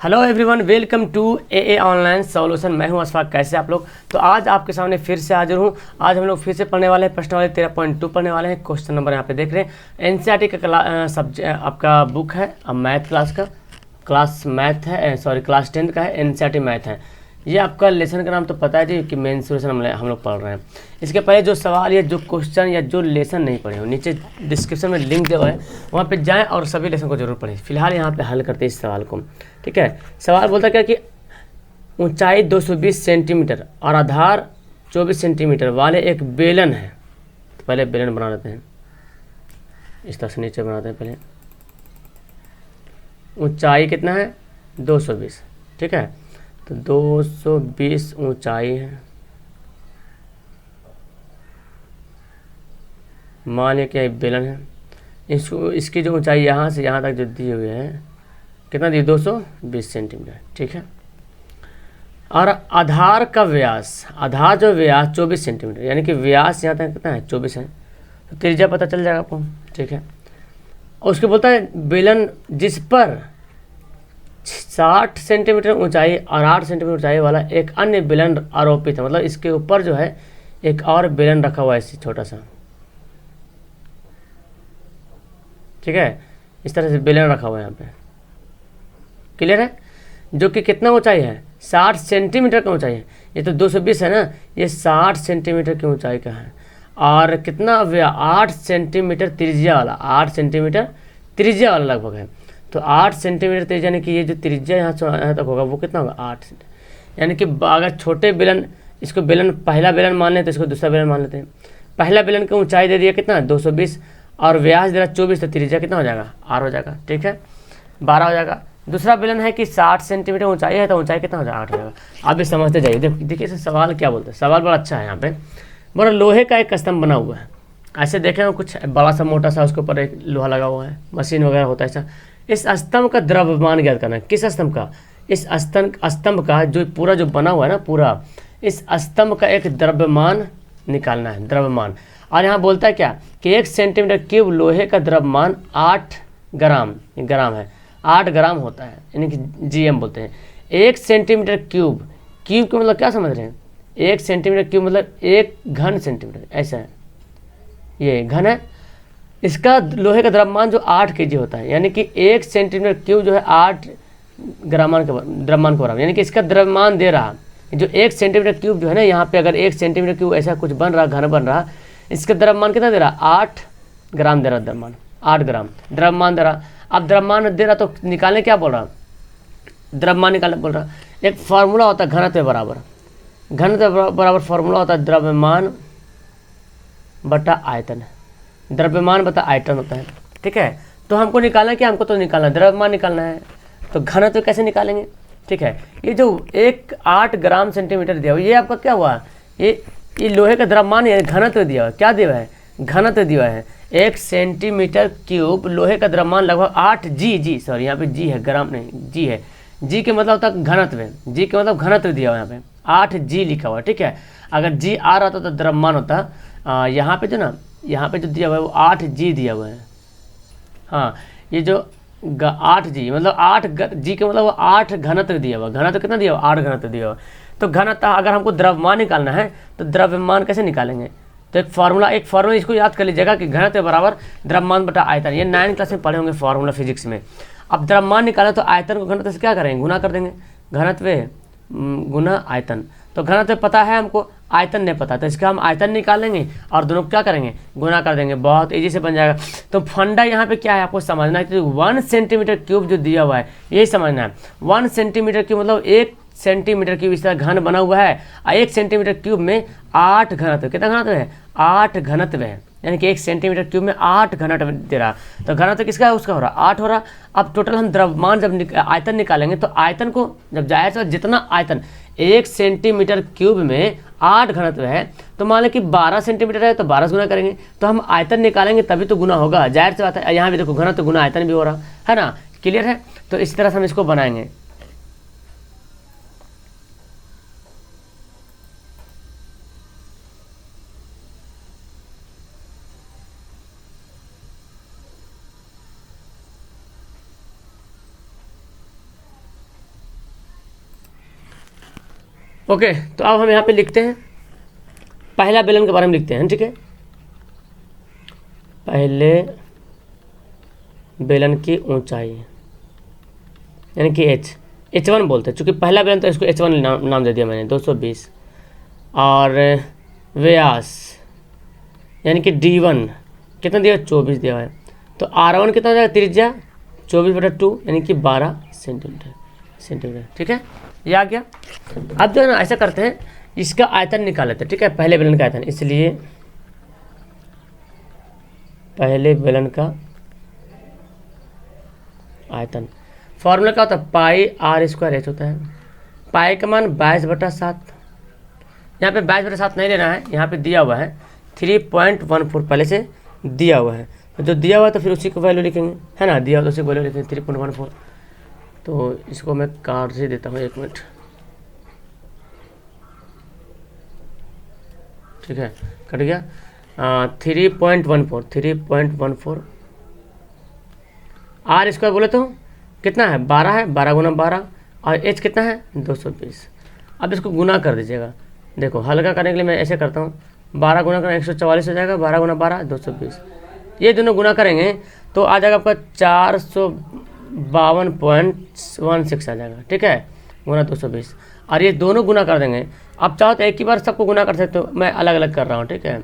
Hello everyone, welcome to a online solution. मैं हूं अशफाक। कैसे आप लोग? तो आज आपके सामने फिर से हाजिर हूं। आज हम लोग फिर से पढ़ने वाले हैं प्रश्न वाले 13.2 पढ़ने वाले हैं। क्वेश्चन नंबर यहाँ पे देख रहे हैं। एनसीईआरटी का सब्जेक्ट आपका बुक है, अब मैथ क्लास का क्लास मैथ है, सॉरी क्लास 10 का है, एनसीईआरटी मैथ है। ये आपका लेसन का नाम तो पता है जी कि मेंसुरेशन हम लोग पढ़ रहे हैं। इसके पहले जो सवाल या जो क्वेश्चन या जो लेसन नहीं पढ़े हो, नीचे डिस्क्रिप्शन में लिंक दिया हुआ है, वहाँ पे जाएं और सभी लेसन को जरूर पढ़ें। फिलहाल यहाँ पे हल करते हैं इस सवाल को। ठीक है, सवाल बोलता क्या कि ऊंचाई 220 सेंटीमीटर और आधार 24 सेंटीमीटर वाले एक बेलन है। तो पहले बेलन बना लेते हैं, इस तरह से नीचे बनाते हैं। पहले ऊंचाई कितना है? 220। ठीक है, तो 220 ऊंचाई है। मान लिया कि एक बेलन है, इसको इसकी जो ऊंचाई यहाँ से यहाँ तक जो दी हुई है कितना दी? 220 सेंटीमीटर। ठीक है, और आधार का व्यास, आधार जो व्यास 24 सेंटीमीटर, यानी कि व्यास यहाँ तक कितना है? 24 है। तो त्रिज्या पता चल जाएगा आपको। ठीक है, और उसके बोलता है बेलन जिस पर 60 सेंटीमीटर ऊंचाई और 8 सेंटीमीटर ऊंचाई वाला एक अन्य बेलन आरोपित है। मतलब इसके ऊपर जो है एक और बेलन रखा हुआ है, ऐसे छोटा सा। ठीक है, इस तरह से बेलन रखा हुआ है यहाँ पे। क्लियर है? जो कि कितना ऊंचाई है? 60 सेंटीमीटर की ऊंचाई है। ये तो 220 है ना, ये 60 सेंटीमीटर की ऊंचाई का है। और कितना? 8 सेंटीमीटर त्रिज्या वाला, 8 सेंटीमीटर त्रिज्या वाला लगभग है। तो 8 सेंटीमीटर त्रिज्या, यानी कि ये जो त्रिज्या यहाँ से यहाँ तक होगा वो कितना होगा? 8 सेंटीमीटर। यानी कि अगर छोटे बेलन, इसको बेलन पहला बेलन मान लेते हैं, इसको दूसरा बेलन मान लेते हैं। पहला बेलन की ऊंचाई दे दिया कितना? 220, और व्यास दे रहा 24, तो त्रिज्या कितना हो जाएगा? 8 हो जाएगा। ठीक है, 12 हो जाएगा। दूसरा बेलन है कि 60 सेंटीमीटर ऊंचाई है, तो ऊंचाई कितना हो जाएगा? 8 हो जाएगा। आप भी समझते जाइए। देखिए सवाल क्या बोलते हैं। सवाल बड़ा अच्छा है यहाँ पे। बड़ा लोहे का एक स्तंभ बना हुआ है, ऐसे देखे हो, कुछ बड़ा सा मोटा सा, उसके ऊपर एक लोहा लगा हुआ है, मशीन वगैरह होता है ऐसा। इस स्तंभ का द्रव्यमान ज्ञात करना है। किस स्तंभ का? इस स्तंभ का जो पूरा जो बना हुआ है ना, पूरा इस स्तंभ का एक द्रव्यमान निकालना है, द्रव्यमान। और यहाँ बोलता है क्या कि 1 सेंटीमीटर क्यूब लोहे का द्रव्यमान 8 ग्राम, ग्राम है, 8 ग्राम होता है, यानी कि जीएम बोलते हैं। 1 सेंटीमीटर क्यूब, क्यूब का मतलब क्या समझ रहे हैं? 1 सेंटीमीटर क्यूब मतलब 1 घन सेंटीमीटर, ऐसा है, ये घन है। इसका लोहे का द्रव्यमान जो 8 केजी होता है, यानी कि 1 सेंटीमीटर क्यूब जो है 8 द्रव्यमान के बराबर, यानी कि इसका द्रव्यमान दे रहा जो 1 सेंटीमीटर क्यूब जो है ना, यहाँ पे अगर 1 सेंटीमीटर क्यूब ऐसा कुछ बन रहा, घन बन रहा, इसका द्रव्यमान कितना दे रहा? 8 ग्राम दे रहा, द्रव्यमान 8 ग्राम द्रव्यमान दे रहा। अब द्रव्यमान दे रहा तो निकालने क्या बोल रहा? द्रव्यमान निकालने बोल रहा। एक फार्मूला होता है घनत्व बराबर, घनत्व बराबर फार्मूला होता है द्रव्यमान बटा आयतन, द्रव्यमान बटा आयतन होता है। ठीक है, तो हमको निकालना क्या? हमको तो निकालना द्रव्यमान निकालना है, तो घनत्व कैसे निकालेंगे? ठीक है, ये जो 8 ग्राम सेंटीमीटर दिया हुआ, ये आपका क्या हुआ? ये लोहे का द्रव्यमान है, घनत्व दिया हुआ। क्या दिया है? घनत्व दिया है। 1 सेंटीमीटर क्यूब लोहे का द्रव्यमान लगभग 8 जी, सॉरी यहाँ पे जी है, ग्राम नहीं, जी है। जी के मतलब होता है घनत्व है, जी के मतलब घनत्व दिया हुआ यहाँ पे 8 जी लिखा हुआ। ठीक है, अगर जी आ रहा था तो द्रव्यमान होता। यहाँ पे जो ना, यहाँ पे जो दिया हुआ है वो 8 जी दिया हुआ है। हाँ, ये जो 8 जी मतलब 8 जी के मतलब वो 8 घनत्व दिया हुआ। घनत्व कितना दिया हुआ? 8 घनत्व दिया हुआ। तो घनत्व अगर हमको द्रव्यमान निकालना है तो द्रव्यमान कैसे निकालेंगे? तो एक फार्मूला इसको याद कर लीजिएगा कि घनत्व बराबर द्रव्यमान बटा आयतन। ये 9th क्लास में पढ़े होंगे फार्मूला फिजिक्स में। अब द्रव्यमान निकालें तो आयतन को घनत्व से क्या करेंगे? गुना कर देंगे। घनत्व गुना आयतन, तो घनत्व पता है हमको, आयतन नहीं पता, तो इसका हम आयतन निकालेंगे और दोनों को क्या करेंगे? गुना कर देंगे। बहुत इजी से बन जाएगा। तो फंडा यहाँ पे क्या है आपको समझना है कि 1 सेंटीमीटर क्यूब जो दिया हुआ है यही समझना है। 1 सेंटीमीटर क्यूब मतलब 1 सेंटीमीटर क्यूब इस तरह घन बना हुआ है, और 1 सेंटीमीटर क्यूब में 8 घनत्व। कितना घनत्व है? 8 घनत्व है, यानी कि 1 सेंटीमीटर क्यूब में 8 घनत्व दे रहा। तो घनत्व किसका है? उसका हो रहा 8 हो रहा। अब टोटल हम द्रव्यमान जब आयतन निकालेंगे तो आयतन को जब जाए तो जितना आयतन 1 सेंटीमीटर क्यूब में 8 घनत्व है, तो मान लें कि 12 सेंटीमीटर है तो 12 से गुना करेंगे, तो हम आयतन निकालेंगे तभी तो गुना होगा। जाहिर सी बात है, यहाँ भी देखो घनत्व गुना आयतन भी हो रहा है ना। क्लियर है? तो इस तरह से हम इसको बनाएंगे। ओके, तो अब हम यहाँ पे लिखते हैं पहला बेलन के बारे में लिखते हैं, ठीक है। पहले बेलन की ऊंचाई यानी कि H1 बोलते हैं, चूँकि पहला बेलन तो इसको H1 नाम दे दिया मैंने, 220। और व्यास यानी कि D1 कितना दिया, 24 दिया है। तो R1 कितना हो जाएगा, त्रिज्या 24/2 यानी कि 12 सेंटीमीटर, ठीक है, ये आ गया। अब जो है ना ऐसा करते हैं, इसका आयतन निकाल लेते हैं, ठीक है, पहले बेलन का आयतन। इसलिए पहले बेलन का आयतन फॉर्मूला क्या होता है, पाई r² h होता है। पाई का मान 22/7, यहाँ पे 22/7 नहीं लेना है, यहाँ पे दिया हुआ है 3.14 पहले से दिया हुआ है, तो जो दिया हुआ है तो फिर उसी को वैल्यू लिखेंगे, है ना, दिया हुआ तो उसी को वैल्यू लिखेंगे 3.14। तो इसको मैं काट से देता हूँ, 1 मिनट, ठीक है, कट गया। 3.14 r² बोले तो कितना है, 12 है, 12 गुना 12, और h कितना है, 220। अब इसको गुना कर दीजिएगा, देखो हल्का करने के लिए मैं ऐसे करता हूँ, 12 गुना करना 144 हो जाएगा, 12 गुना 12 220, ये दोनों गुना करेंगे तो आ जाएगा आपका 452.16 आ जाएगा, ठीक है, गुना 220। और ये दोनों गुना कर देंगे। अब चाहो तो एक ही बार सबको गुना कर सकते हो, मैं अलग अलग कर रहा हूँ, ठीक है,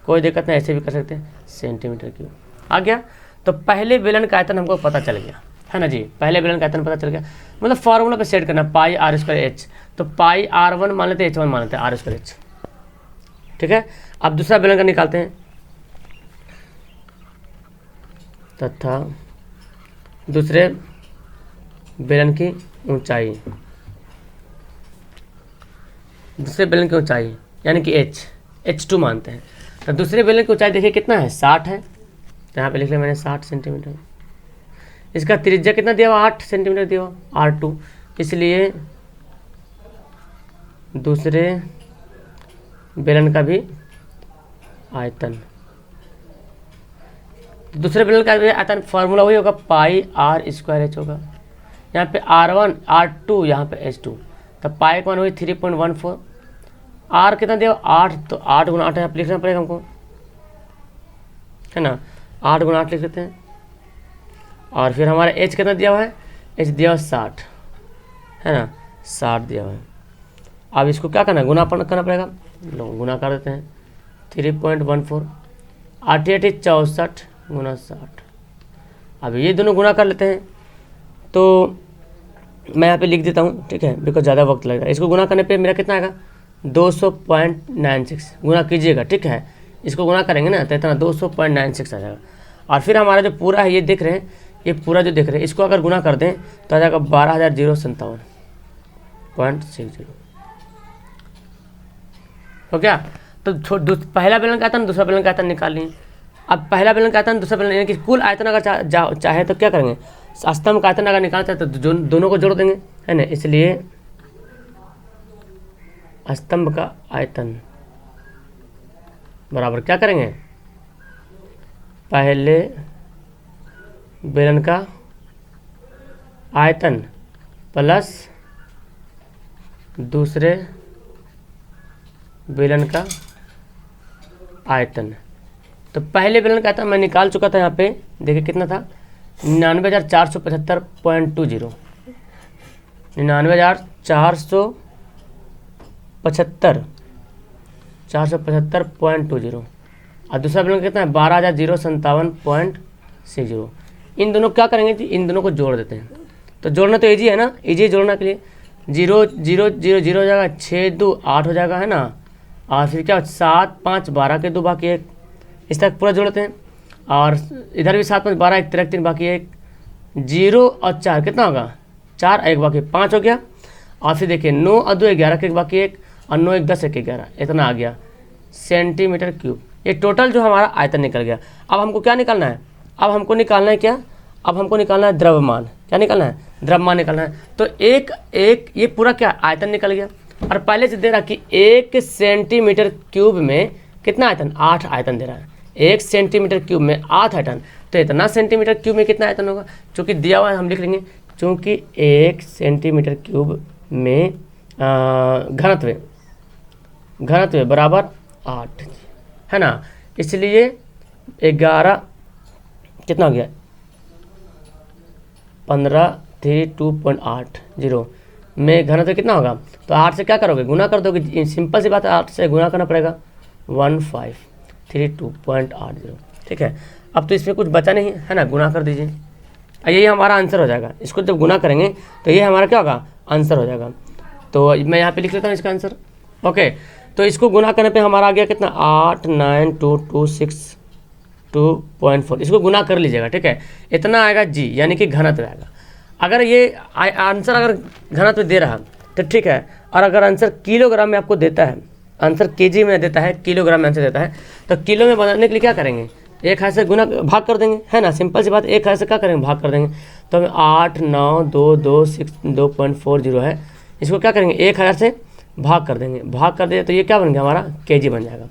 कोई दिक्कत नहीं, ऐसे भी कर सकते हैं। सेंटीमीटर क्यूब आ गया। तो पहले बेलन का आयतन हमको पता चल गया, है ना जी, पहले बेलन का आयतन पता चल गया। मतलब फॉर्मूला पे सेट करना, पाई r² h, तो पाई r1 मान लेते हैं, h1 मान लेते हैं, r² h, ठीक है। अब दूसरा बेलन का निकालते हैं, तथा दूसरे बेलन की ऊंचाई, दूसरे बेलन की ऊंचाई यानी कि h2 मानते हैं। तो दूसरे बेलन की ऊंचाई देखिए कितना है, 60 है, तो यहाँ पे लिख लिया मैंने 60 सेंटीमीटर। इसका त्रिज्या कितना दिया हुआ, 8 सेंटीमीटर दिया हुआ, R2, इसलिए दूसरे बेलन का भी आयतन, दूसरे बेलन का भी आयतन फार्मूला वही होगा, पाई r² h होगा। यहाँ पे R1 R2, यहाँ पे H2, तो पाई का मान हुई 3.14, R कितना दिया 8, तो 8 गुना 8 यहाँ पे लिखना पड़ेगा हमको, है ना, 8 गुना 8 लिख लेते हैं। और फिर हमारा h कितना दिया हुआ है, h दिया हुआ 60, है ना, 60 दिया हुआ है। अब इसको क्या करना है, गुना करना पड़ेगा, लो गुना कर देते हैं, 3.14, 8 8 64 गुना 60। अब ये दोनों गुना कर लेते हैं, तो मैं यहाँ पे लिख देता हूँ, ठीक है, बिकॉज ज़्यादा वक्त लगेगा। इसको गुना करने पे मेरा कितना आएगा, 200.96 गुना कीजिएगा, ठीक है, इसको गुना करेंगे ना तो इतना 200.96 आ जाएगा। और फिर हमारा जो पूरा है, ये देख रहे हैं, ये पूरा जो देख रहे हैं, इसको अगर गुना कर दें तो आ जाएगा 12,057.60, हो गया। तो पहला बेलन का आयतन, दूसरा बेलन का आयतन निकाल लें। अब पहला बेलन का आयतन, दूसरा बेलन, यानी कि कुल आयतन अगर चाहे तो क्या करेंगे, स्तंभ का आयतन अगर निकालना चाहे तो दोनों को जोड़ देंगे, है ना, इसलिए स्तंभ का आयतन बराबर क्या करेंगे, पहले बेलन का आयतन प्लस दूसरे बेलन का आयतन। तो पहले बेलन का आयतन मैं निकाल चुका था, यहाँ पे देखिए कितना था, 99,475.20, 99,475.20। और दूसरा बेलन कितना है, 12,057.60। इन दोनों क्या करेंगे जी, इन दोनों को जोड़ देते हैं। तो जोड़ना तो ईजी है ना, ईजी जोड़ना के लिए 0 0 0 0 हो जाएगा, 6 2 8 हो जाएगा, है ना, और फिर क्या 7 5 12 के 2 बाकी 1, इस तक पूरा जोड़ते हैं। और इधर भी 7 5 12 1 3 3 बाकी 1, 0 और 4 कितना होगा, 4 1 बाकी 5 हो गया। और फिर देखिए 9 और 2 11 के बाकी 1, और 9 1 10 1 11, इतना आ गया सेंटीमीटर क्यूब। ये टोटल जो हमारा आयतन निकल गया। अब हमको क्या निकालना है, अब हमको निकालना है क्या, अब हमको निकालना है द्रव्यमान। क्या निकालना है, द्रव्यमान निकालना है। तो एक ये पूरा क्या आयतन निकल गया, और पहले से दे रहा कि 1 सेंटीमीटर क्यूब में कितना आयतन, 8 आयतन दे रहा है। 1 सेंटीमीटर क्यूब में 8 आयतन, तो इतना सेंटीमीटर क्यूब में कितना आयतन होगा, चूँकि दिया हुआ है हम लिख लेंगे, चूँकि 1 सेंटीमीटर क्यूब में घनत्व बराबर 8 है ना, इसलिए 11 कितना हो गया 1532.80 में घनत्व कितना होगा, तो 8 से क्या करोगे गुना कर दोगे, सिंपल सी बात है 8 से गुना करना पड़ेगा 1532.80। ठीक है, अब तो इसमें कुछ बचा नहीं है ना, गुना कर दीजिए, यही हमारा आंसर हो जाएगा। इसको जब गुना करेंगे तो ये हमारा क्या होगा आंसर हो जाएगा। तो मैं यहाँ पे लिख लेता हूँ इसका आंसर। ओके, तो इसको गुना करने पे हमारा आ गया कितना 89262.4, इसको गुना कर लीजिएगा। ठीक है, इतना आएगा जी, यानी कि घनत्व आएगा। अगर ये आंसर अगर घनत्व दे रहा तो ठीक है, और अगर आंसर किलोग्राम में आपको देता है, आंसर केजी में देता है, किलोग्राम में आंसर देता है, तो किलो में बनाने के लिए क्या करेंगे, एक हाथ से गुना भाग कर देंगे, है ना, सिंपल सी बात, एक हाथ से क्या करेंगे भाग कर देंगे। तो हमें 89226.240 है, इसको क्या करेंगे एक हज़ार से भाग कर देंगे, भाग कर दे तो ये क्या बन गया हमारा केजी बन जाएगा।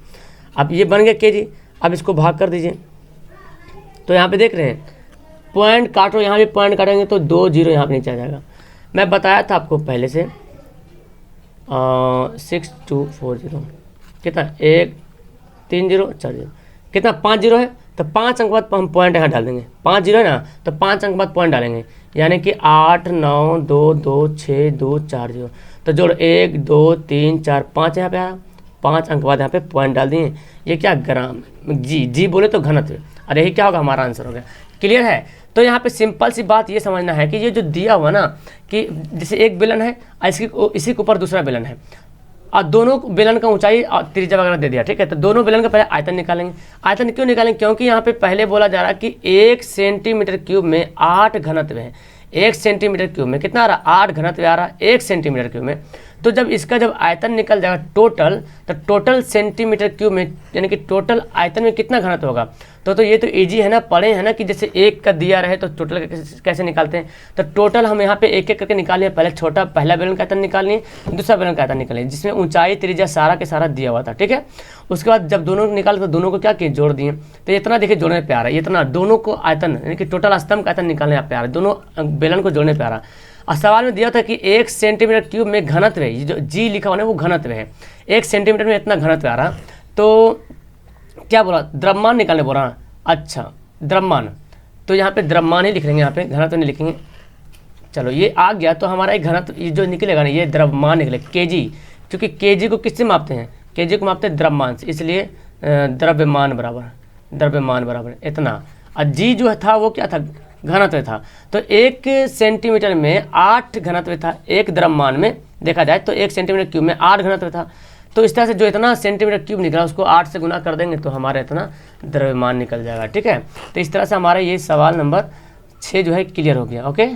अब ये बन गया केजी, अब इसको भाग कर दीजिए, तो यहाँ पे देख रहे हैं पॉइंट काटो, यहाँ भी पॉइंट काटेंगे तो 2 जीरो यहाँ पे नीचे आ जाएगा। मैं बताया था आपको पहले से 6240 कितना 1 3 0 4 0 कितना 5 जीरो है, तो 5 अंक बाद हम पॉइंट यहाँ डाल देंगे, 5 जीरो है ना, तो 5 अंक बाद पॉइंट डालेंगे, यानी कि 8 9 2 2 6 2 4 0, तो जोड़ 1 2 3 4 5 यहाँ पे आया, 5 अंक बाद यहाँ पे पॉइंट डाल दिए। ये क्या ग्राम, जी बोले तो घनत्व, और यही क्या होगा हमारा आंसर हो गया। क्लियर है, तो यहाँ पे सिंपल सी बात ये समझना है कि ये जो दिया हुआ ना कि जैसे एक बेलन है और इसी के ऊपर दूसरा बेलन है, और दोनों बेलन का ऊंचाई और त्रिज्या वगैरह दे दिया। ठीक है, तो दोनों बेलन का पहले आयतन निकालेंगे। आयतन क्यों निकालेंगे, क्योंकि यहाँ पे पहले बोला जा रहा है कि 1 सेंटीमीटर क्यूब में 8 घनत्व है, 1 सेंटीमीटर क्यूब में कितना आ रहा, 8 घनत्व आ रहा 1 सेंटीमीटर क्यूब में। तो जब इसका जब आयतन निकल जाएगा टोटल, तो टोटल सेंटीमीटर क्यूब में यानी कि टोटल आयतन में कितना घनत्व होगा, तो ये तो इजी है ना, पढ़े हैं ना कि जैसे एक का दिया रहे तो टोटल कैसे निकालते हैं। तो टोटल हम यहाँ पे एक एक करके निकालिए, पहले पहला बेलन का आयतन निकालिए, दूसरा बेलन का आयतन निकालिए, जिसमें ऊंचाई त्रिज्या सारा के सारा दिया हुआ था। ठीक है, उसके बाद जब दोनों निकाले तो दोनों को क्या किए जोड़ दिए, तो इतना देखिए जोड़ने पे आ रहा है, इतना दोनों को आयतन यानी कि टोटल स्तंभ का आयतन निकालने पे आ रहा है, दोनों बेलन को जोड़ने पे आ रहा है। और सवाल में दिया था कि 1 सेंटीमीटर क्यूब में घनत्व है, ये जो जी लिखा हुआ है वो घनत्व है, 1 सेंटीमीटर में इतना घनत्व आ रहा। तो क्या बोला, द्रव्यमान निकालने बोला। अच्छा, द्रव्यमान, तो यहाँ पे द्रव्यमान ही लिख लेंगे, यहाँ पे घनत्व नहीं लिखेंगे। चलो ये आ गया, तो हमारा एक घनत्व ये जो निकलेगा ना, ये द्रव्यमान निकले केजी, क्योंकि केजी को किससे मापते हैं, केजी को मापते हैं द्रव्यमान से, इसलिए द्रव्यमान बराबर इतना। और जी जो था वो क्या था, घनत्व था। तो 1 सेंटीमीटर में 8 घनत्व था, एक द्रव्यमान में देखा जाए तो 1 सेंटीमीटर क्यूब में 8 घनत्व था। तो इस तरह से जो इतना सेंटीमीटर क्यूब निकला उसको 8 से गुना कर देंगे तो हमारा इतना द्रव्यमान निकल जाएगा। ठीक है, तो इस तरह से हमारा ये सवाल नंबर 6 जो है क्लियर हो गया। ओके,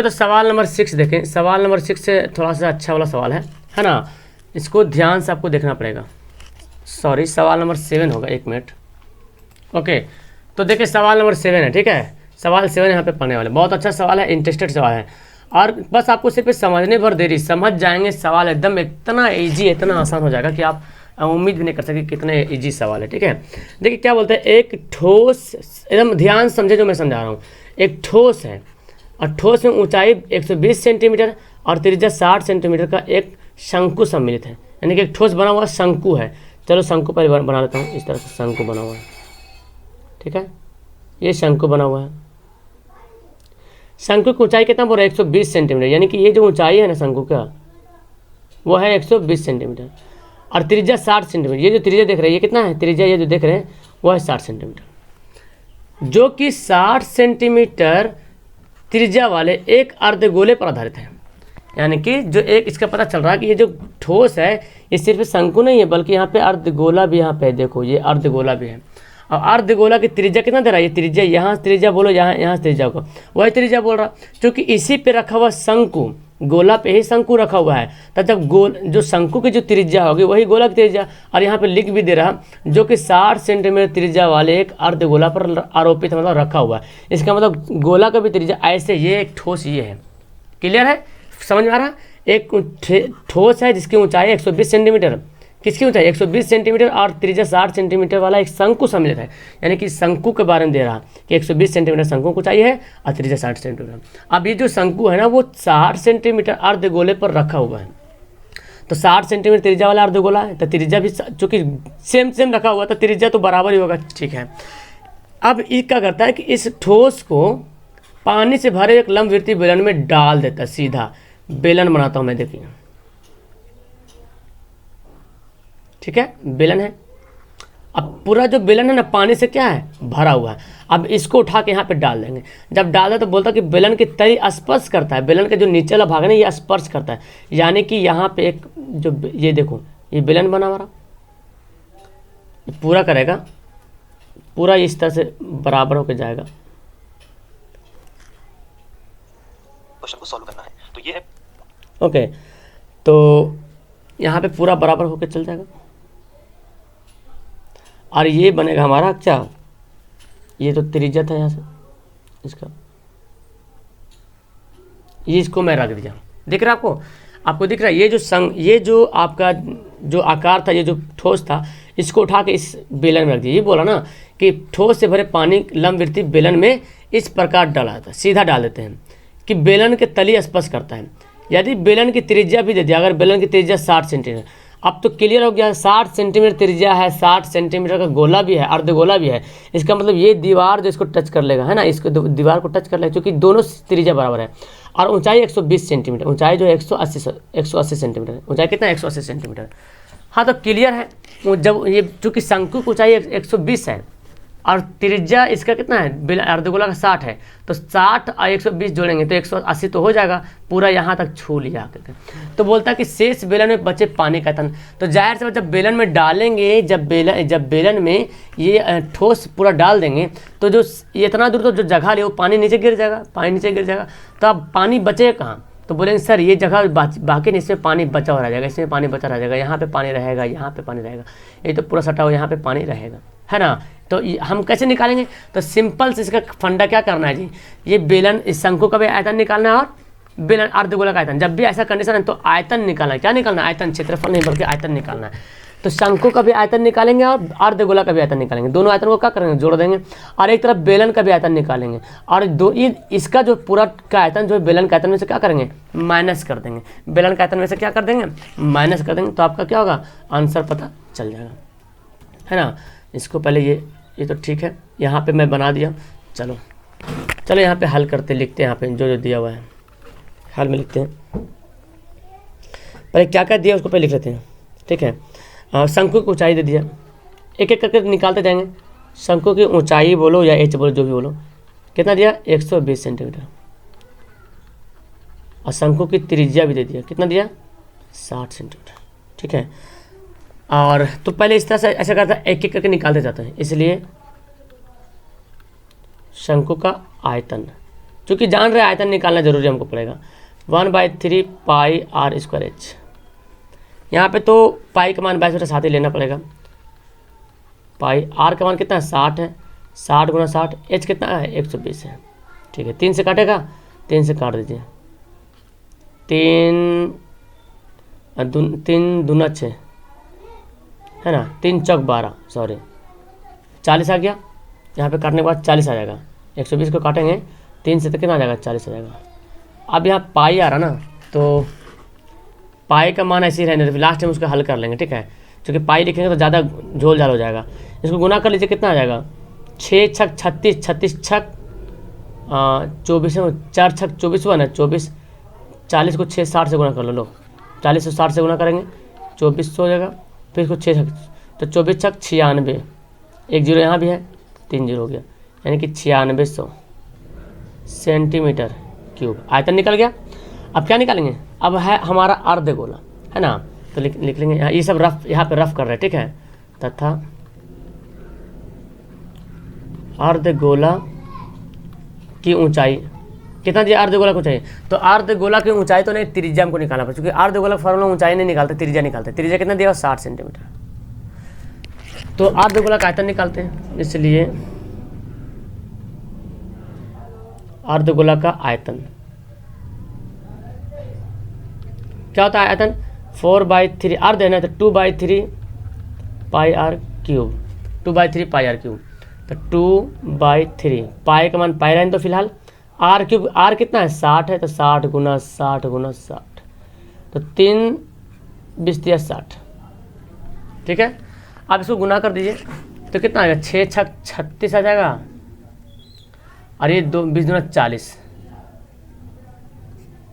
तो सवाल नंबर 6 देखें। सवाल नंबर 6 से थोड़ा सा अच्छा वाला सवाल है ना, इसको ध्यान से आपको देखना पड़ेगा। सॉरी, सवाल नंबर 7 होगा, 1 मिनट। ओके, तो देखिए सवाल नंबर 7 है। ठीक है, सवाल 7 यहाँ पे पढ़ने वाले, बहुत अच्छा सवाल है, इंटरेस्टेड सवाल है, और बस आपको सिर्फ समझने भर देरी, समझ जाएंगे सवाल एकदम इतना इजी इतना आसान हो जाएगा कि आप उम्मीद भी नहीं कर सकते कितने इजी सवाल है। ठीक है, देखिए क्या बोलते हैं, एक ठोस, एकदम ध्यान समझे जो मैं समझा रहा हूँ, एक ठोस है और ठोस में ऊंचाई 120 सेंटीमीटर और त्रिज्या 60 सेंटीमीटर का एक शंकु सम्मिलित है, यानी कि एक ठोस बना हुआ शंकु है। चलो शंकु पहले बना लेता हूँ, इस तरह से शंकु बना हुआ है। ठीक है, ये शंकु बना हुआ है, शंकु की ऊंचाई कितना बोल रहा है 120 सेंटीमीटर, यानी कि ये जो ऊंचाई है ना शंकु का वो है 120 सेंटीमीटर और त्रिज्या 60 सेंटीमीटर। ये जो त्रिज्या देख रहे हैं ये कितना है, त्रिज्या ये जो देख रहे हैं वो है 60 सेंटीमीटर, जो कि 60 सेंटीमीटर त्रिज्या वाले एक अर्धगोले पर आधारित है। यानी कि जो एक इसका पता चल रहा है कि ये जो ठोस है ये सिर्फ शंकु नहीं है बल्कि यहाँ पे अर्धगोला भी, यहाँ पे देखो ये अर्धगोला भी है। और अर्धगोला की त्रिज्या कितना दे रहा है, ये त्रिज्या यहाँ त्रिज्या बोलो, यहाँ त्रिज्या को वही त्रिज्या बोल रहा, क्योंकि इसी पे रखा हुआ शंकु, गोला पे ही शंकु रखा हुआ है, तब जब जो शंकु की जो त्रिज्या होगी वही गोला की त्रिज्या। और यहाँ पे लिख भी दे रहा जो कि 60 सेंटीमीटर त्रिज्या वाले एक अर्धगोला पर आरोपित मतलब रखा हुआ है। इसका मतलब गोला का भी त्रिज्या ऐसे, ये एक ठोस ये है। क्लियर है, समझ में आ रहा, एक ठोस है जिसकी ऊंचाई 120 सेंटीमीटर, किसकी ऊंचाई 120 सेंटीमीटर और त्रिज्या 60 सेंटीमीटर वाला एक शंकु सम्मिलित है, यानी कि शंकु के बारे में दे रहा कि 120 सेंटीमीटर शंकु की ऊंचाई है और त्रिज्या 60 सेंटीमीटर। अब ये जो शंकु है ना वो 60 सेंटीमीटर अर्धगोले पर रखा हुआ है, तो 60 सेंटीमीटर त्रिज्या वाला अर्धगोला है, तो त्रिज्या भी चूंकि सेम रखा हुआ तो त्रिज्या तो बराबर ही होगा, ठीक है। अब ये क्या करता है कि इस ठोस को पानी से भरे एक लंबवृत्तीय बेलन में डाल देता है, सीधा बेलन बनाता हूं मैं, देखिए ठीक है, बेलन है। अब पूरा जो बेलन है ना पानी से क्या है भरा हुआ है। अब इसको उठा के यहाँ पे डाल देंगे, जब डाल दे तो बोलता कि बेलन की तली स्पर्श करता है, बेलन के जो नीचे वाला भाग है ना ये स्पर्श करता है, यानी कि यहाँ पे एक जो ये देखो ये बेलन बना हमारा पूरा करेगा, पूरा इस तरह से बराबर होकर जाएगा। क्वेश्चन को सॉल्व करना है तो ये है ओके, तो यहाँ पे पूरा बराबर होकर चल जाएगा और ये बनेगा हमारा क्या, ये तो त्रिज्या था यहाँ से इसका, ये इसको मैं रख दिया, दिख रहा है आपको दिख रहा है। ये जो आपका जो आकार था, ये जो ठोस था, इसको उठा के इस बेलन में रख दिया। ये बोला ना कि ठोस से भरे पानी लंबवृत्तीय बेलन में इस प्रकार डाला था, सीधा डाल देते हैं कि बेलन के तली स्पर्श करता है। यदि बेलन की त्रिज्या भी दे दिया, अगर बेलन की त्रिज्या 60 सेंटीमीटर, अब तो क्लियर हो गया, 60 सेंटीमीटर त्रिज्या है, 60 सेंटीमीटर का गोला भी है, अर्धगोला भी है, इसका मतलब ये दीवार जो इसको टच कर लेगा है ना, इसको दीवार को टच कर लेगा, क्योंकि दोनों त्रिज्या बराबर है। और ऊंचाई 120 सेंटीमीटर, ऊंचाई जो 180 सेंटीमीटर, ऊंचाई कितना 180 सेंटीमीटर। हाँ तो क्लियर है, जब ये चूँकि शंकु की ऊंचाई 120 है और त्रिज्या इसका कितना है अर्धगोला का 60 है, तो 60 और 120 जोड़ेंगे तो 180 तो हो जाएगा, पूरा यहाँ तक छू लिया करके। तो बोलता है कि शेष बेलन में बचे पानी का आयतन, तो जाहिर से जब बेलन में डालेंगे, जब बेलन में ये ठोस पूरा डाल देंगे तो जो इतना दूर तो जो जगह ले वो पानी नीचे गिर जाएगा, तो अब पानी बचेगा कहाँ, तो बोलेंगे सर ये जगह बाकी नहीं, इसमें पानी बचा हुआ रह जाएगा, इसमें पानी बचा रह जाएगा, यहाँ पे पानी रहेगा, यहाँ पे पानी रहेगा, ये तो पूरा सटा हुआ यहाँ पे पानी रहेगा, है ना। तो हम कैसे निकालेंगे, तो सिंपल से इसका फंडा क्या करना है जी, ये बेलन इस शंकु का भी आयतन निकालना है और बेलन अर्धगोला का आयतन, जब भी ऐसा कंडीशन है तो आयतन निकालना है। क्या निकालना है, आयतन, क्षेत्रफल नहीं बल्कि आयतन निकालना है। तो शंकु का भी आयतन निकालेंगे और अर्धगोला का भी आयतन निकालेंगे, दोनों आयतन को क्या करेंगे, जोड़ देंगे, और एक तरफ बेलन का भी आयतन निकालेंगे, और इसका जो पूरा का आयतन जो है बेलन के आयतन में से क्या करेंगे, माइनस कर देंगे, बेलन के आयतन में से क्या कर देंगे, माइनस कर देंगे, तो आपका क्या होगा, आंसर पता चल जाएगा, है ना। इसको पहले ये तो ठीक है, यहाँ पे मैं बना दिया। चलो यहाँ पे हल करते, लिखते हैं यहाँ पे जो दिया हुआ है, हल में लिखते हैं। पहले क्या क्या दिया उसको पहले लिख लेते हैं, ठीक है। शंकु की ऊंचाई दे दिया, एक एक करके निकालते जाएंगे। शंकु की ऊंचाई बोलो या एच बोलो, जो भी बोलो, कितना दिया 120 सेंटीमीटर, और शंकु की त्रिज्या भी दे दिया, कितना दिया 60 सेंटीमीटर, ठीक है। और तो पहले इस तरह से ऐसा करता है, एक एक करके निकालते जाते हैं, इसलिए शंकु का आयतन, चूँकि जान रहे आयतन निकालना जरूरी हमको पड़ेगा, 1/3 पाई आर स्क्वायर एच। यहाँ पे तो पाई का मान 22/7 ही लेना पड़ेगा, पाई आर का मान कितना है 60 है, 60 गुना 60, एच कितना है 120 है, ठीक है। 3 से काटेगा, 3 से काट दीजिए, 3 दूना 6 है ना, 3 चौक 12, सॉरी 40 आ गया, यहाँ पे काटने के बाद 40 आ जाएगा, 120 को काटेंगे 3 से तो कितना आ जाएगा 40 आ जाएगा। अब यहाँ पाई आ रहा ना, तो पाई का मान ऐसे ही रहने, लास्ट टाइम उसका हल कर लेंगे, ठीक है, क्योंकि पाई लिखेंगे तो ज़्यादा झोल झाल हो जाएगा। इसको गुना कर लीजिए, कितना आ जाएगा 6 छक 36, 36 छक 24, 4 छक 24 हुआ ना, 24, 40 को 6 60 से गुना कर लो, 40 को 60 से गुना करेंगे 2400 हो जाएगा, फिर इसको 6 छक तो 24 छक 96, 1 जीरो यहाँ भी है, 3 जीरो हो गया, यानी कि 9600 सेंटीमीटर क्यूब आयतन निकल गया। अब क्या निकालेंगे, अब है हमारा अर्धगोला, है ना, तो लिख लेंगे यहाँ, ये सब रफ यहाँ पे रफ कर रहे हैं, ठीक है, तथा अर्धगोला की ऊंचाई कितना दिया, अर्धगोला की ऊंचाई, तो अर्धगोला की ऊंचाई तो नहीं, त्रिज्या हमको निकालना पड़ेगा, क्योंकि अर्धगोला का फॉर्मूला ऊंचाई नहीं निकालते, त्रिज्या निकालते, त्रिज्या कितना दिया 60 सेंटीमीटर। तो अर्धगोला का आयतन निकालते हैं, इसलिए अर्धगोला का आयतन क्या होता है, आयतन 4/3 अर्ध है ना, तो 2/3 pi r cube, 2/3 pi r cube. तो 2/3 पाई का मान पाई रहने तो फिलहाल, आर क्यूब, आर कितना है 60 है, तो 60 गुना 60 गुना 60, तो 3 20 60, ठीक है। आप इसको गुना कर दीजिए तो कितना आएगा, 6 छक 36 आ जाएगा, और ये 2 20 दूना 40,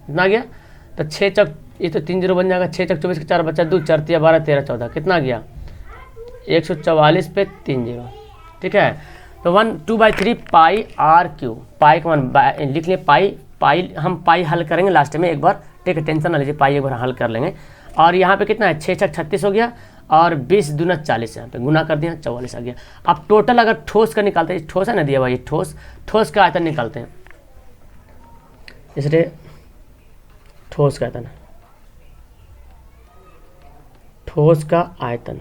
कितना आ गया। तो 6 चक, ये तो 3 0 बन जाएगा, 6 चक 24 के 4 बच्चा 2 4 3 12 13 14, कितना आ गया 144 पे 3 0, ठीक है। तो 2/3 पाई आर क्यूब, पाई का मान लिख लिए, पाई हम पाई हल करेंगे लास्ट में एक बार, ठीक है, टेंशन ना लीजिए, पाई एक बार हल कर लेंगे। और यहाँ पे कितना है 6 छक 36 हो गया, और 20 दूना 40, यहाँ पे गुना कर दिया 44 आ गया। अब टोटल अगर ठोस का निकालते हैं, ठोस है ना दिया भाई, ठोस का आयतन निकालते हैं, इसलिए ठोस का आयतन, ठोस का आयतन,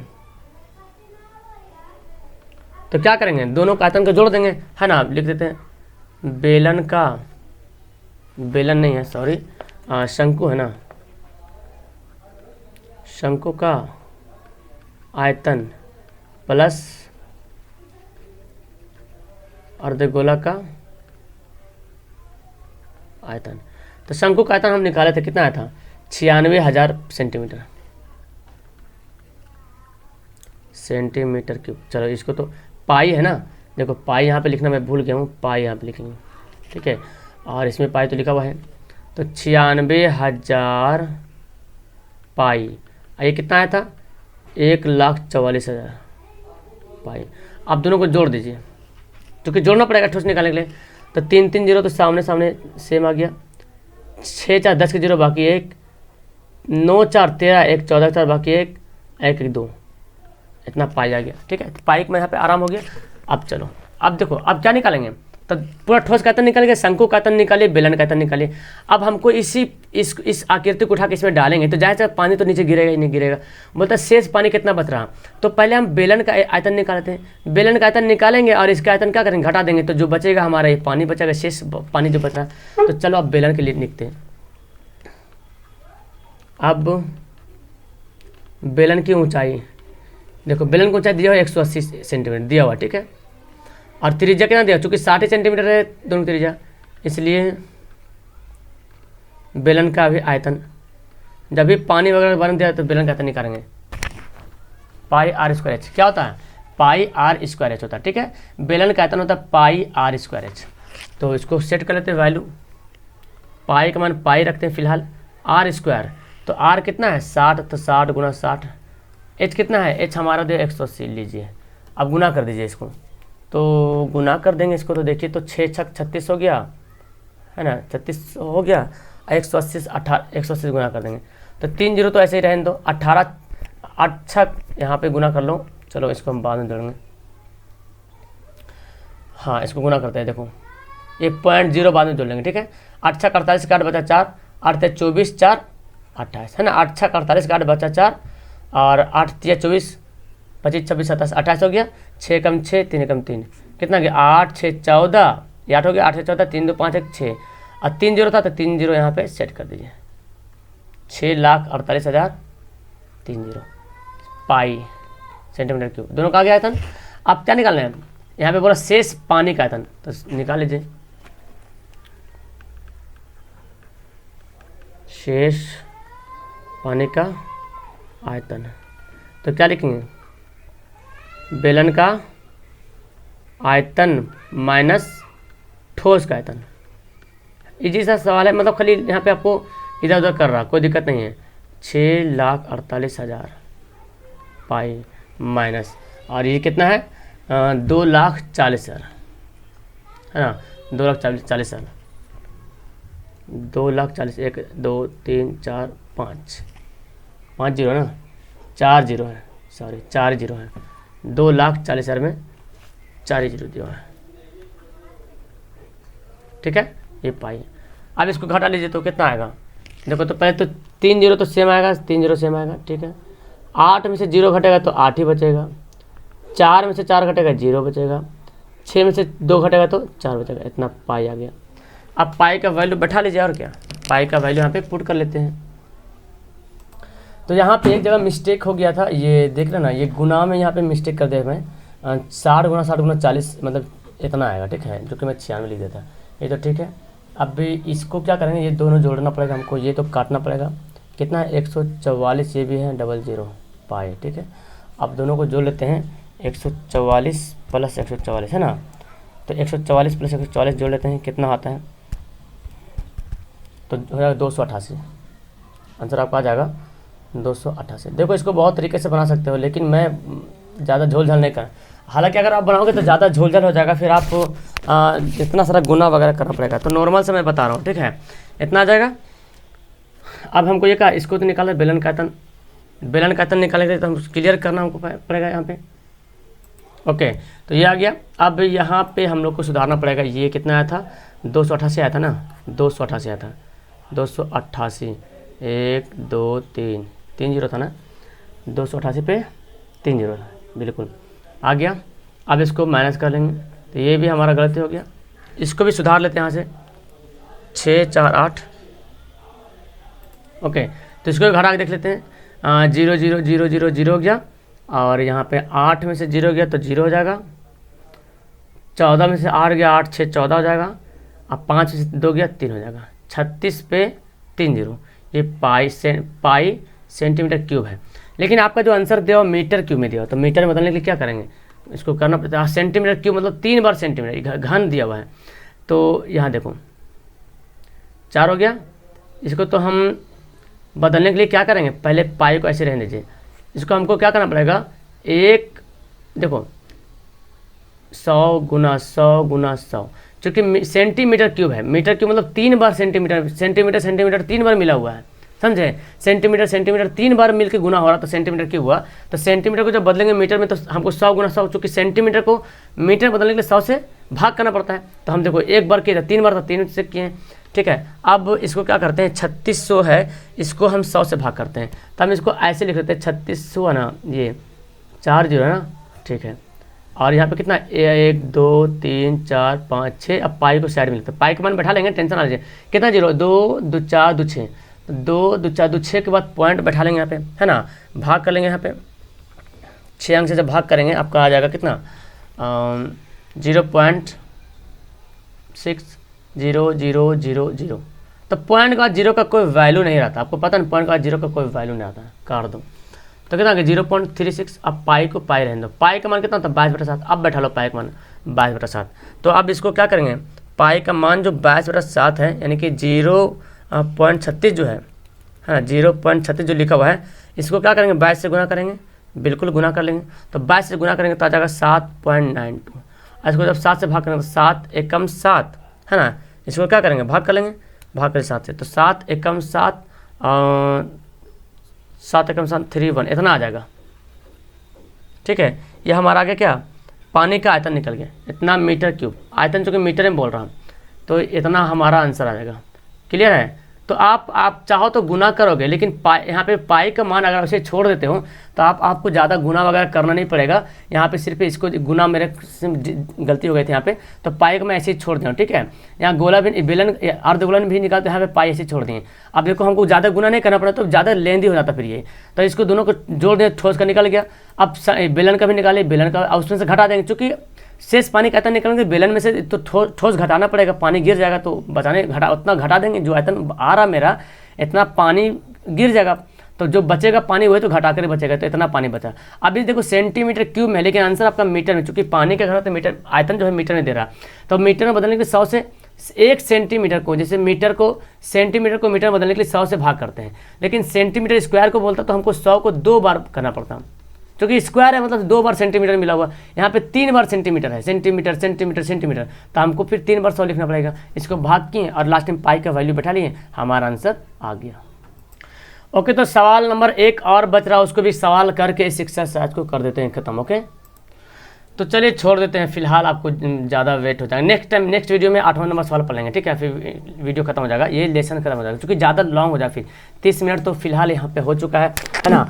तो क्या करेंगे, दोनों का आयतन को जोड़ देंगे, है ना। लिख देते हैं बेलन का, बेलन नहीं है सॉरी, शंकु है ना, शंकु का आयतन प्लस अर्धगोला का आयतन। तो शंकु का आयतन हम निकाले थे, कितना आया था 96,000 सेंटीमीटर क्यूब। चलो इसको तो पाई है ना, देखो पाई यहाँ पे लिखना मैं भूल गया हूँ, पाई यहाँ पे लिखेंगे, ठीक है, और इसमें पाई तो लिखा हुआ है, तो 96,000 पाई, ये कितना आया था 1,44,000 पाई। आप दोनों को जोड़ दीजिए, क्योंकि जोड़ना पड़ेगा ठोस निकालने के लिए। तो 3 3 0 तो सामने सामने सेम आ गया, 6 4 10 के 0 बाकी 1, 9 4 13 1 14 4 बाकी 1 1 1 2, इतना पाई आ गया, ठीक है। तो पाई में यहाँ पे आराम हो गया। अब चलो, अब देखो अब क्या निकालेंगे, तो पूरा ठोस का आयतन निकालेंगे, शंकु का आयतन निकालिए, बेलन का आयतन निकालिए। अब हमको इस आकृति को उठा के इसमें डालेंगे, तो जाहिर से पानी तो नीचे गिरेगा ही नहीं, गिरेगा। बोलता शेष पानी कितना बच रहा, तो पहले हम बेलन का आयतन निकालते हैं, बेलन का आयतन निकालेंगे और इसका आयतन क्या करेंगे, घटा देंगे, तो जो बचेगा हमारा ये पानी बचेगा, शेष पानी जो बच रहा है। तो चलो अब बेलन के लिए लिखते हैं। अब बेलन की ऊंचाई देखो, बेलन की ऊंचाई दिया हुआ 180 सेंटीमीटर दिया हुआ, ठीक है, और त्रिज्या कितना दिया, चूँकि 60 सेंटीमीटर है दोनों त्रिज्या, इसलिए बेलन का भी आयतन, जब भी पानी वगैरह बन दिया तो बेलन का आयतन निकालेंगे, पाई आर स्क्वायर एच। क्या होता है, पाई आर स्क्वायर एच होता है, ठीक है। बेलन का आयतन होता है पाई आर स्क्वायर एच। तो इसको सेट कर लेते हैं वैल्यू, पाई का मान पाई रखते हैं फिलहाल, आर स्क्वायर, तो आर कितना है 60, तो 60 गुना 60, एच कितना है, एच हमारा दे 180 लीजिए। अब गुना कर दीजिए इसको, तो गुना कर देंगे इसको, तो देखिए तो 6 छक 36 हो गया, है ना, 36 हो गया, 180 180 गुना कर देंगे, तो 3 0 तो ऐसे ही रहने दो, 18 8 छक यहाँ पे गुना कर लो। चलो इसको हम बाद में जोड़ेंगे, हाँ इसको गुना करते हैं, देखो 1.0 बाद में जोड़ लेंगे, ठीक है। 8 छक 48 का 8 बचा 4, 8 3 24 4 28, है ना, 8 छक 48 का 8 बचा 4, और 8 3 24 25 26 27 28 हो गया, 6 कम 6 3 कम 3, कितना गया 8 6 14, ये 8 हो गया, 8 14 3 2 5 1 6, और 3 0 था तो 3 0 यहाँ पे सेट कर दीजिए, 6,48,030 पाई सेंटीमीटर क्यूब, दोनों का आ गया आयतन। अब क्या निकालना है, यहाँ पे बोला शेष पानी का आयतन, तो निकाल लीजिए, शेष पानी का आयतन, तो क्या लिखेंगे, बेलन का आयतन माइनस ठोस का आयतन। इजी सा सवाल है, मतलब खाली यहाँ पे आपको इधर उधर कर रहा, कोई दिक्कत नहीं है। 6,48,000 पाई माइनस, और ये कितना है 2,40,000, है ना, 2,40,000, 2,40,000, 1 2 3 4 5 5 जीरो ना, 4 जीरो है, सॉरी 4 जीरो है, 2,40,000 में 4 जीरो दिया है, ठीक है, ये पाई। अब इसको घटा लीजिए तो कितना आएगा, देखो तो पहले तो 3 जीरो तो सेम आएगा, 3 जीरो सेम आएगा, ठीक है। 8 में से 0 घटेगा तो 8 ही बचेगा, 4 में से 4 घटेगा 0 बचेगा, 6 में से 2 घटेगा तो 4 बचेगा, इतना पाई आ गया। अब पाई का वैल्यू बैठा लीजिए, और क्या, पाई का वैल्यू यहाँ पे पुट कर लेते हैं। तो यहाँ पे एक जगह मिस्टेक हो गया था, ये देख रहे ना, ये गुना में यहाँ पे मिस्टेक कर दिया मैं। 60 × 40 मतलब इतना आएगा, ठीक है, जो कि मैं 96 लिख देता। ये तो ठीक है। अब इसको क्या करेंगे, ये दोनों जोड़ना पड़ेगा हमको, ये तो काटना पड़ेगा। कितना है 144, ये भी है 00 पाई, ठीक है। अब दोनों को जोड़ लेते हैं, 144 + 144 है ना, तो 144 + 144 जोड़ लेते हैं, कितना आता है, तो हो जाएगा 288। आंसर आपका आ जाएगा 288। देखो इसको बहुत तरीके से बना सकते हो, लेकिन मैं ज़्यादा झोल झाल नहीं कर, हालांकि अगर आप बनाओगे तो ज़्यादा झोल झाल हो जाएगा, फिर आप इतना सारा गुना वगैरह करना पड़ेगा। तो नॉर्मल से मैं बता रहा हूँ, ठीक है, इतना आ जाएगा। अब हमको ये कहा, इसको तो निकाला बेलन का आयतन, बेलन का आयतन निकालेंगे तो हम क्लियर करना हमको पड़ेगा यहाँ पे। ओके, तो ये आ गया। अब यहाँ पे हम लोग को सुधारना पड़ेगा, ये कितना आया था, 288 आया था ना, 288 आया था, 288, 1 2 3 3 0 था ना, 288 पे 3 0 था, बिल्कुल आ गया। अब इसको माइनस कर लेंगे, तो ये भी हमारा गलती हो गया, इसको भी सुधार लेते हैं यहाँ से, 6 4 8। ओके, तो इसको घटा के देख लेते हैं, 0 0 0 0 0 हो गया, और यहाँ पे 8 में से 0 गया तो 0 हो जाएगा, 14 में से 8 गया, 8 6 14 हो जाएगा, अब 5 में से 2 गया 3 हो जाएगा, 36 पे 3 0। ये पाई सेंटीमीटर क्यूब है, लेकिन आपका जो आंसर दिया हो मीटर क्यूब में दिया हो, तो मीटर में बदलने के लिए क्या करेंगे, इसको करना पड़ता है सेंटीमीटर क्यूब, मतलब 3 बार सेंटीमीटर घन दिया हुआ है। तो यहाँ देखो 4 हो गया, इसको तो हम बदलने के लिए क्या करेंगे, पहले पाई को ऐसे रहने दीजिए, इसको हमको क्या करना पड़ेगा, एक देखो 100 × 100 × 100, चूँकि सेंटीमीटर क्यूब है, मीटर क्यूब मतलब 3 बार सेंटीमीटर, सेंटीमीटर 3 बार मिला हुआ है, समझे, सेंटीमीटर 3 बार मिलकर गुना हो रहा, तो सेंटीमीटर क्यूब हुआ। तो सेंटीमीटर को जब बदलेंगे मीटर में, तो हमको 100 × 100, चूँकि सेंटीमीटर को मीटर बदलने के लिए 100 से भाग करना पड़ता है। तो हम देखो एक बार किए थे, 3 बार था, 3 से किए, ठीक है। अब इसको क्या करते हैं, 3600 है, इसको हम 100 से भाग करते हैं, तो हम इसको ऐसे लिख लेते हैं, 3600 है ना, ये 4 0 है ना, ठीक है। और यहाँ पे कितना, 1 2 3 4 5 6। अब पाई को साइड में लिखते हैं, पाई का मान बैठा लेंगे, टेंशन आ लीजिए, कितना 0 2 2 4 2 6, 2 2 4 2 6 के बाद पॉइंट बैठा लेंगे यहाँ पे, है ना, भाग कर लेंगे यहाँ पे, 6 अंक से जब भाग करेंगे आपका आ जाएगा कितना, 0.600000। तो पॉइंट के बाद 0 का कोई वैल्यू नहीं रहता, आपको पता नहीं, पॉइंट के बाद 0 का कोई वैल्यू नहीं आता है, काट दो, तो कितना 0.36। अब पाई को पाई रहने दो, पाई का मान कितना होता है 22/7। अब बैठा लो पाई का मान 22/7। तो अब इसको क्या करेंगे, पाई का मान जो 22/7 है, यानी कि 0.36 जो है हाँ 0.36 जो लिखा हुआ है, इसको क्या करेंगे 22 से गुना करेंगे, बिल्कुल गुना कर लेंगे। तो 22 से गुना करेंगे तो आ जाएगा 7.92। इसको जब 7 से भाग करेंगे तो 7 एकम 7 है ना, इसको क्या करेंगे भाग कर लेंगे, भाग करें 7 से, तो 7 एकम 7 7 एकम 7 31, इतना आ जाएगा, ठीक है। ये हमारा आगे क्या, पानी का आयतन निकल गया, इतना मीटर क्यूब, आयतन चूँकि मीटर में बोल रहा हूँ, तो इतना हमारा आंसर आ जाएगा। क्लियर है। तो आप चाहो तो गुना करोगे, लेकिन यहाँ पे पाई का मान अगर उसे छोड़ देते हो तो आपको ज़्यादा गुना वगैरह करना नहीं पड़ेगा। यहाँ पे सिर्फ इसको गुना, मेरे गलती हो गई थी यहाँ पे, तो पाई को मैं ऐसे ही छोड़ दिया, ठीक है। यहाँ गोला भी बेलन अर्धगोलन भी निकालते, यहाँ पे पाई ऐसे छोड़ दिए। अब देखो हमको ज़्यादा गुना नहीं करना पड़ा, तो ज़्यादा लेंदी हो जाता फिर ये, तो इसको दोनों को जोड़ दें, ठोस का निकल गया। अब बेलन का भी निकाले, बेलन का उसमें से घटा देंगे, चूँकि शेष पानी का आयतन निकलेंगे बेलन में से, तो ठोस घटाना पड़ेगा, पानी गिर जाएगा, तो बचाने उतना घटा देंगे, जो आयतन आ रहा मेरा इतना पानी गिर जाएगा, तो जो बचेगा पानी वही तो घटा कर बचेगा, तो इतना पानी बचा। अभी देखो सेंटीमीटर क्यूब में, लेकिन आंसर आपका मीटर में, चूँकि पानी का घन तो मीटर आयतन जो है मीटर में दे रहा, तो मीटर में बदलने के लिए 100 से 1 सेंटीमीटर को, जैसे मीटर को सेंटीमीटर को मीटर बदलने के लिए 100 से भाग करते हैं, लेकिन सेंटीमीटर स्क्वायर को बोलता तो हमको 100 को 2 बार करना पड़ता, क्योंकि स्क्वायर है मतलब 2 बार सेंटीमीटर मिला हुआ, यहाँ पे 3 बार सेंटीमीटर है, सेंटीमीटर सेंटीमीटर सेंटीमीटर, तो हमको फिर 3 बार 100 लिखना पड़ेगा। इसको भाग किए और लास्ट में पाई का वैल्यू बैठा लिए, हमारा आंसर आ गया। ओके, तो सवाल नंबर 1 और बच रहा, उसको भी सवाल करके इस एक्सरसाइज को कर देते हैं खत्म। ओके, तो चलिए छोड़ देते हैं फिलहाल, आपको ज़्यादा वेट हो जाएगा, नेक्स्ट वीडियो में 8वां नंबर सवाल पढ़ लेंगे, ठीक है। फिर वीडियो खत्म हो जाएगा, ये लेसन खत्म हो जाएगा, क्योंकि ज़्यादा लॉन्ग हो जाएगा, फिर 30 मिनट तो फिलहाल यहाँ पे हो चुका है ना।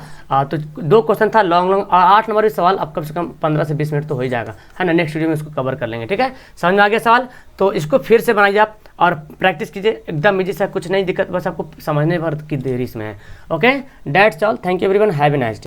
तो 2 क्वेश्चन था लॉन्ग, 8 नंबर सवाल, अब कम से कम 15 से 20 मिनट तो हो ही जाएगा, है ना। नेक्स्ट वीडियो में इसको कवर कर लेंगे, ठीक है। समझ में आ गया सवाल, तो इसको फिर से बनाइए आप, और प्रैक्टिस कीजिए, एकदम इजी सा, कुछ नहीं दिक्कत, बस आपको समझने भर की देरी इसमें है। Okay, that's all, thank you everyone, have a nice day.